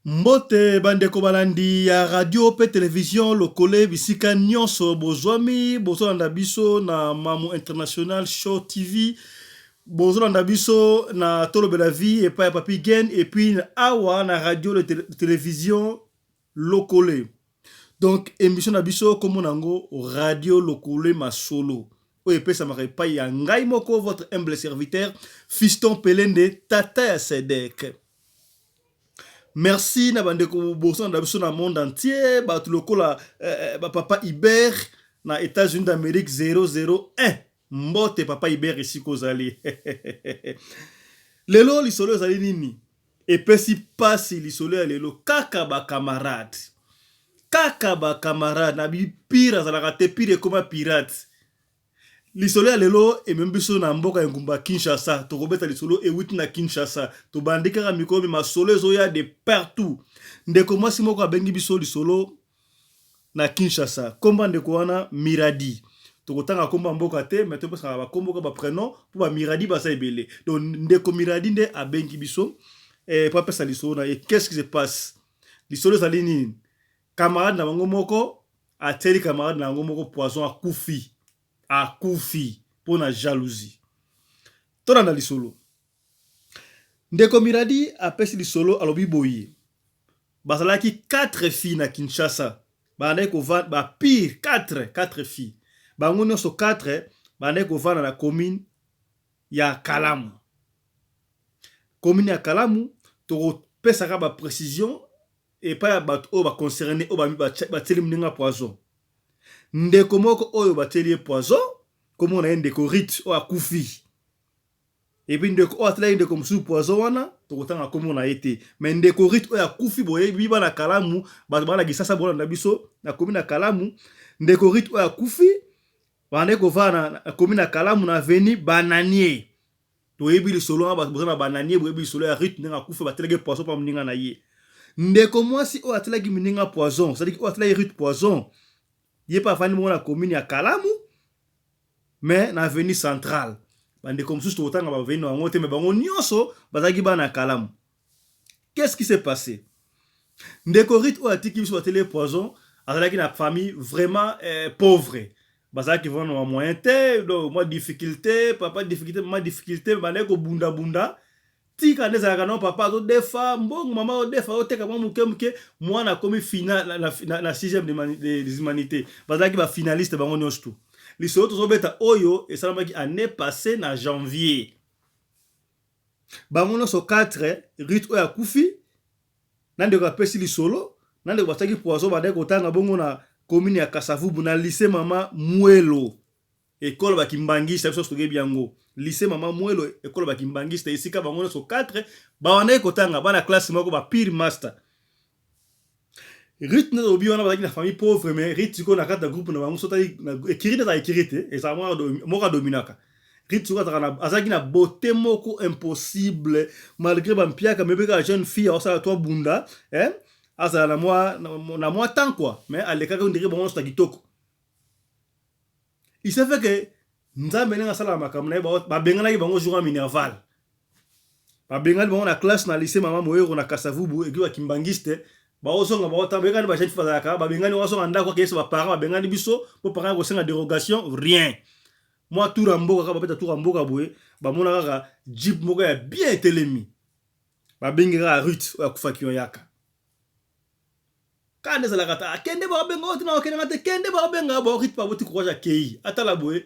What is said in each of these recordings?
Mbote bandeko balandi ya radio pe télévision lokole bisika nyonso bozwami bozolanda biso na Mamu International Show TV bozolanda biso na tolobela vie epai ya Papi Gen et puis awa na radio le télévision lokole. Donc émission na biso comme nango radio lokole masolo oyo epesamaka epai ya ngai moko votre humble serviteur Fiston Pelende tata ya Sedek. Merci na bandeko boso na biso na monde entier ba tulokola papa Iber na États-Unis d'Amérique 001 mbote papa Iber ici kozali lelo lisolo zali nini epesi pasi lisolo ya lelo kaka ba camarade na bipira zalaka te pire koma pirate lisolo ya lelo emembiso na mboka ya ngumba Kinshasa tokobeta lisolo ewiti na Kinshasa tobandikaka mikolo masolo ezoya de partout ndeko mwasi moko abengi biso lisolo na Kinshasa komba ndeko wana Miradi tokotanga komba mboka te mais topesaka bakomboka ba prénom po ba Miradi basa ebele donc ndeko Miradi nde abengi biso po apesa lisolo na ye. Qu'est-ce qui se passe lisolo ezali nini camarade na bango moko ateli camarade na bango moko poison akufi pour la jalousie. Tona na lisolo. Ndeko Miradi apesi lisolo alobi boye. Bazalaki 4 filles na Kinshasa. Bande ko va ba pire 4 filles. Bango nyonso 4 bande ko va na commune ya Kalamu. Commune ya Kalamu to pesaka ba précision et pas ba o ba concerné o ba teli mninga poison. Ndeko moko oyo bateli poison comme on a ndeko Rit o akufi et puis ndeko o atela ndeko musu poison wana tokotanga comme on a été mais ndeko Rit o akufi boye biba na Kalamu bana gisasa bona na biso na commune na Kalamu ndeko Rit o akufi bana ko vana na commune na Kalamu na veni bananier to yebi lisolo ba bozana bananier boye bi solo ya Rit nga akufi batelege poison pa mninga na ye ndeko mwasi o atela gi mninga poison c'est-à-dire o atela Rit poison il pas fani mo na commune ya Kalamu mais na avenue centrale bande comme sous totanga ba veni wango te mais bango nyonso bazaki bana Kalamu. Qu'est-ce qui s'est passé ndeko Rit o atiki biso batele poison azalaki na famille vraiment pauvre bazaki vraiment na moyen te donc moi difficulté papa difficulté maman difficulté bande ko bunda tika nezalaka non papa to defa mbongo mama o defa o teka muke mwana komi final na 6e des humanités bazaki ba finaliste bango nyonso lisolo tozobeta oyo esalamaki année passée na janvier bango nyonso 4 Rit oyo akufi nandeko apesi lisolo nandeko basaki poison bande kotanga bongo na commune ya Kasavubu na lycée mama Mwelo école bakimbangisa biso togebi yango lycée mama Mwelo école bakimbangisa esika bango nyonso 4 bawana kotanga bana classe moko ba pire master. Rit na obi wana bazaki na famille pauvre mais Rit siko na kata groupe na bango sotali na écrite za écrite et ça moko dominaka Rit siko na azaki na beauté moko impossible malgré ba mpiaka mebeka jeune fille osala toi bunda asa na moi temps quoi mais alekaka ndire bango so kitoko. Il s'est fait que nzambe nenga sala makambo na ba bengana bango jour minerval ba bengana bango na classe na lycée mama Moyero na Kasavubu ekiwa kimbangiste ba osonga ba otambeka ba chef fazaka ba bengani osonga ndako kese ba parents ba bengani biso po parents ko senga dérogation rien moi tout ramboka ka ba peta tout ramboka boye ba mona kaka jeep moko ya bien telemi ba bengera Rit ya kufaki yaka kande zala kata kende ba benga otina okende ngate kende ba benga ba Rit pa boti kroja kei atala boye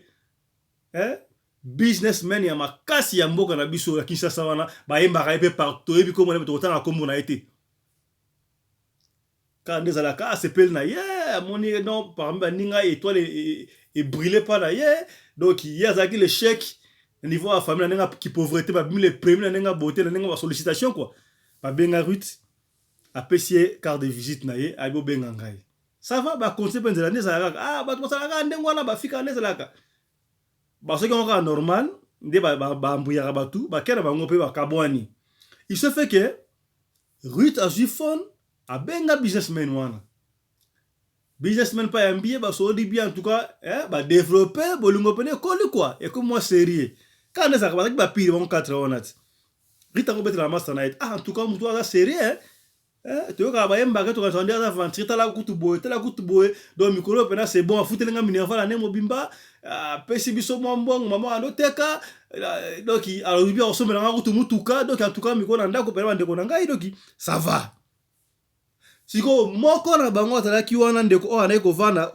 businessman ya makasi ya mboka na biso ya Kinshasa wana ba yembaka epe partout ebi komo na tokotanga kombo na ete kande zala ka sepel na ye moni non parmi ba ninga étoile et brûlé pas na ye donc il y a zaki le chèque niveau à famille na qui pauvreté ba bimi le premier na nga beauté na nga sollicitation quoi ba benga Rit apesier carte de visite na ye abo benga ngai ça va ba conseil penza ne zalaka ba to sala ka ndengo na ba fika ne zalaka ba soki on ka normal nde ba mbuyaka batu ba kera bango pe ba kabwani. Il se fait que Rit a phone a benga businessman wana businessman pa yambie ba so di bien en tout cas ba développer bolingo pene koli quoi et comme moi sérieux quand les arabes ba pire bon 4 onat Rit a ko betra master night en tout cas mutu a sérieux toyoka bayembaka tokatandi aza aventure tala kutu boye donc mikolo pena c'est bon afutelenga minerval ane mobimba apesi biso mwa mbongo mama andoteka donc alobi bia osomelanga kutu mutuka donc en tout cas mikolo na ndako pena bandeko na ngai donc ça va siko moko na bango atalaki wana ndeko oyo anai kovanda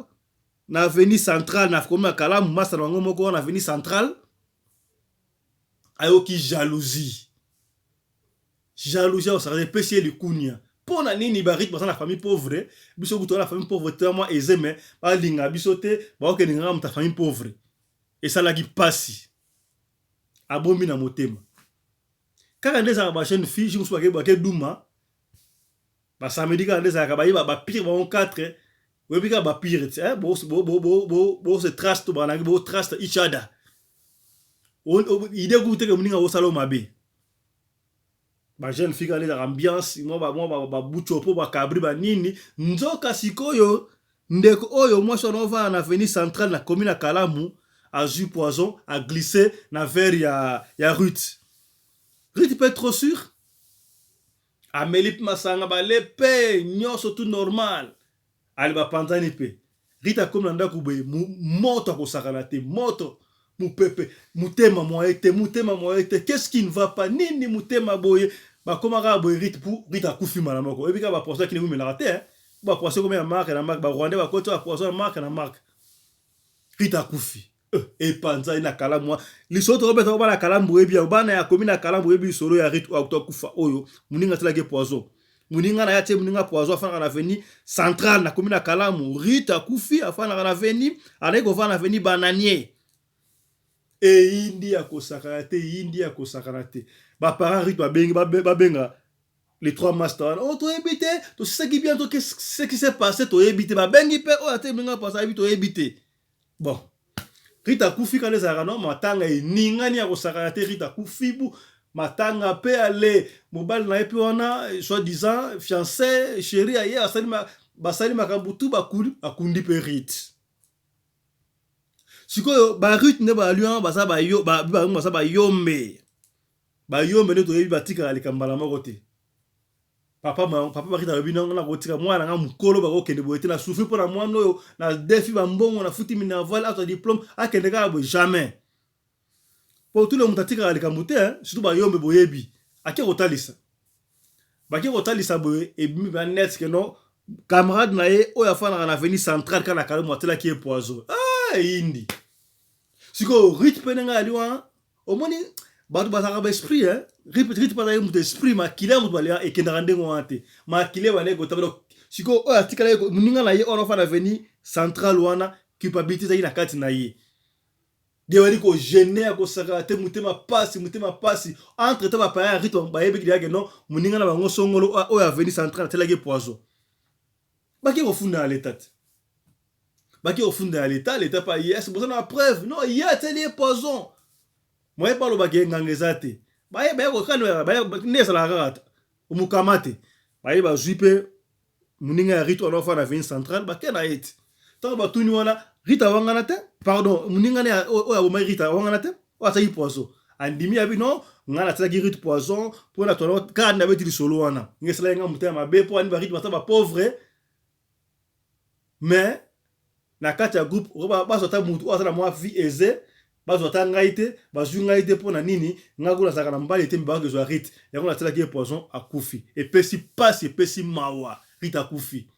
na avenue centrale na komona kalamu masa na bango moko wana avenue centrale ayoki jalousie osaka epesi ye likunia mpo na nini barythme baza na famille pauvre biso kutu na famille pauvre te mwa eze me balinga biso te baokelingaka moto ya famille pauvre esalaki mpasi abomi na motema kaka nde ezalaka bajeune fille jimosu bake duma basamedi kaka nde ezalaka bayeba bapire bango 4 oyebi kaka bapire ti bose traste to banangi botraste each other ide kutu teke moninga bosala o mabe jeune fille kale za ambiance ba buchopo ba kabri ba nini nzoka sikoyo ndeko oyo mwasi anova na avenue centrale na commune ya Kalamu a jus poison a glissé na verre ya Ruth peut être trop sûr Amélie masanga ba lepe nyoso tout normal ali ba panzani pe Rita comme na ndako be moto ko sakana te moto mupepe mutema moete qu'est-ce qui ne va pas nini mutema boye ba komaka boye Rita kufi mala moko ebika ba poisson qui ne mumela te ba poisson comme ya marque na marque ba rwandais ba koto ba poisson marque na marque Rita kufi e panza ina Kalamu lisoto obeta ba la Kalamu ebi bana ya komina Kalamu ebi solo ya Rita auto kufa oyo muninga tela ke poisson muninga na yate muninga poisson afana na avenue centrale na komina Kalamu Rita kufi afana na avenue aleko vana avenue bananier et India kosakana te ba parents Rita babenga les trois masters oh to ebité to c'est qui bien to qu'est-ce qui s'est passé to ebité ba bengi pe oh ate minga pasa ebito ebité bon Rita kufi kana za no matanga iningani ya kosakana te Rita kufi bu matanga pe ale mobile na epi wana soi-disant fiancé chéri aye basali makambutu bakundi pe Rita sikoyo ba Ruth ne ba lion basa ba yo ba basa ba yombe ne to yebi batika alikambala moko te papa bakita lobi na kotika mwana nga mukolo bakokende boye te na souffrir pour na mwana oyo na défi ba mbongo na futi minerval ato diplôme akende kaka boye jamais pour tout le monde atika alikambu te surtout ba yombe boyebi ake kotalisa boye ebimi ba net que non camarade na ye oyo afana na avenue centrale kana Kalamu atela ki poison indi siko Rite penenga aliwa omoni batu basaka ba esprit Rite pas mu esprit ma kile mu balia ekenda ndengo ante ma kile wane ko tablo siko o atikala ko muninga na ye ono fa na avenue centrale wana culpabilité za ina kati na ye de wali ko gêner ko saka te mutema pasi entre te ba pa Rite ba yebi kile no muninga na bango songolo o avenue centrale telage poison baki ko funda l'état l'état pas hier c'est pour ça na preuve non il y a télé poison moi pas le bagé ngangezate ba ko kana ba nesa la rata umukamate ba jupe muninga ya Rite ono fa na avenue centrale ba kena et tant ba tuni wana Rita wangana te pardon muninga ne o ya Rita wangana te o ata poison andimi abi non ngana tsa Rite poison pour na tono ka na beti solo wana ngesala nga mutema be po ani ba Rite ba pauvre mais na kati ya groupe bazota mutu azala mwa vie aisée bazota ngaite bazu ngaite pona nini ngakula saka na mbali te mbanga zo Rite yango na tela ki poison akufi epesi passe epesi mawa Rite akufi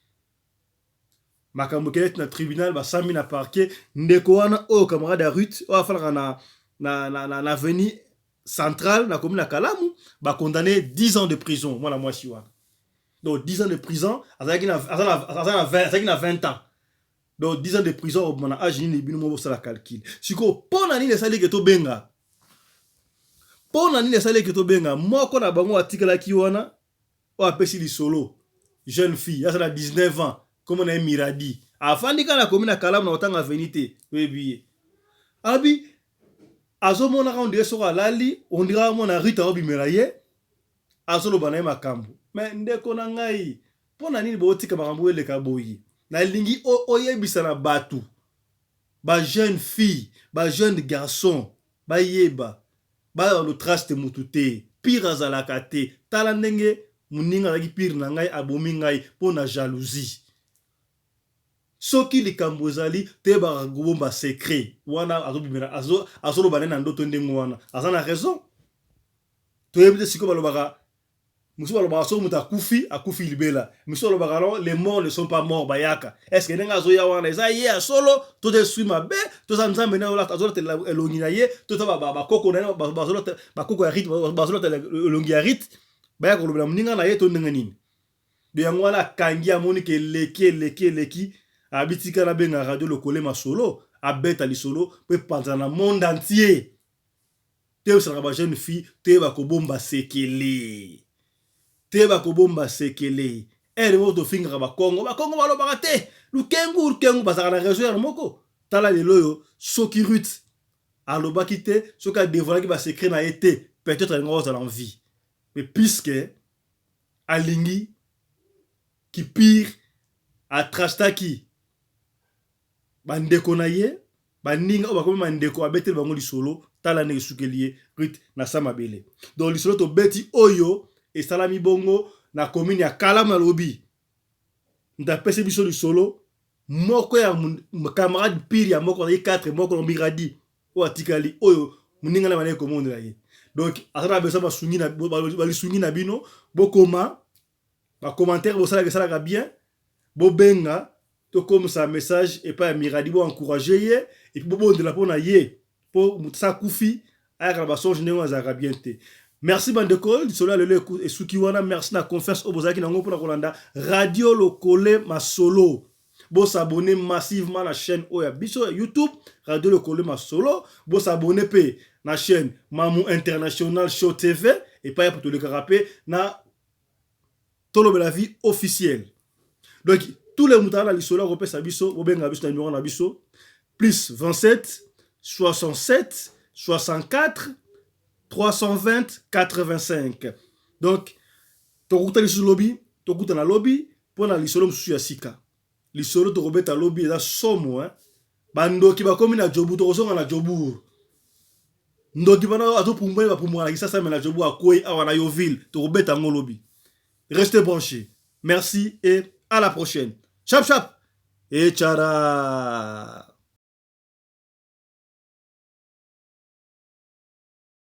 makambo kelet na tribunal ba sami na parquet ndeko wana o camarade Ruth o afala na avenue centrale na commune ya Kalamu ba condamné 10 ans de prison moi la mwasi wana donc 10 ans de prison azaki na 20 ans. Donc 10 ans de prison au mona âge ni bino mo sala calcul. Siko pona ni lesali ke to benga. Moko na bango atikala ki wana o apesi li solo. Jeune fille, ça a 19 ans, comme on a Miradi. Afandi kana commune na Kalamu na otanga venité. Oui. Abi azo mona ka ondire so alali, ondira mona Rita obi meraye. Azo lo bana makambo. Mais ndeko na ngai. Pona nini bo tika makambo ele ka boyi. Na lingi oyebisa na batu ba jeune fille ba jeune garçon ba yeba ba le traste mutute pire azalaka te tala ndenge muninga azalaki pire na ngai abomi ngai mpo na jalousie. Soki likambo ezali teyebaka kobomba secret wana azoloba nde na ndoto ndenge wana aza na raison. Toyebi te sikoyo balobaka musu balobaka soki moto akufi libela, musu balobaka non les morts ne sont pas morts bayaka. Est-ce que ndenge azoya wana eza ye ya solo to te sui mabe to za nzambe na azolota elongi na ye to ta bakoko na ye bakoko ya rite bazolota elongi ya rite bayaka kolobela moninga na ye to ndenge nini. De yango wana akangi amoni ke leki abitika na benga radio Lokole Masolo abeta lisolo pe panza na monde entier. Te osala ba jeune fille te ba kobomba sekele. Teba kobomba sekele. Ere moto finga ba Kongo balobaka te. Lukengu bazaka na réseau ya moko. Tala lelo yo soki Ruth alobaki te soki a dévoilaki ba secret na été peut-être ngo za l'envie. Mais puisque alingi ki pire atrastaki bandeko na ye baninga o bakomi mandeko abetel bango lisolo tala ne sukeliye Ruth na samabele. Donc lisolo to beti oyo et salami bongo na commune ya Kalamu na lobi nda pese biso lisolo moko ya camarade pire ya moko na 4 moko na miradi o atikali oyo muninga na bana komonde la ye. Donc asana besa basungi na balisungi na bino bokoma ba commentaire bo sala bien bo benga to comme ça message et pas miradi bo encourager ye et puis bo bondela pona ye po mutsa kufi aya ba songe ndenge za bien te. Merci bandeko lisolo lelo et suki wana merci na confiance obozaki nango pona kolanda Radio Lokole Masolo. Bo s'abonner massivement à la chaîne Oya Biso YouTube Radio Lokole Masolo. Bo s'abonner pe na chaîne Mamou International Show TV et pas pour te le carapé na Tolo la vie officielle. Donc tous les moutons la lisolo repè sa biso bo benga biso na numéro na biso plus 27 67 64 320 85. Donc tokuta lisolo lobby tokuta na lobby pona lisolo mususu ya sika. Lisolo to robeta lobby eza somo bandoki bakomi na jobu to kozonga na jobu. Ndoki bana atopumba ba pumwa na sasa na jobu akoi awa na Yoville to robeta ngo lobby. Restez branchés. Merci et à la prochaine. Chap chap et tchara.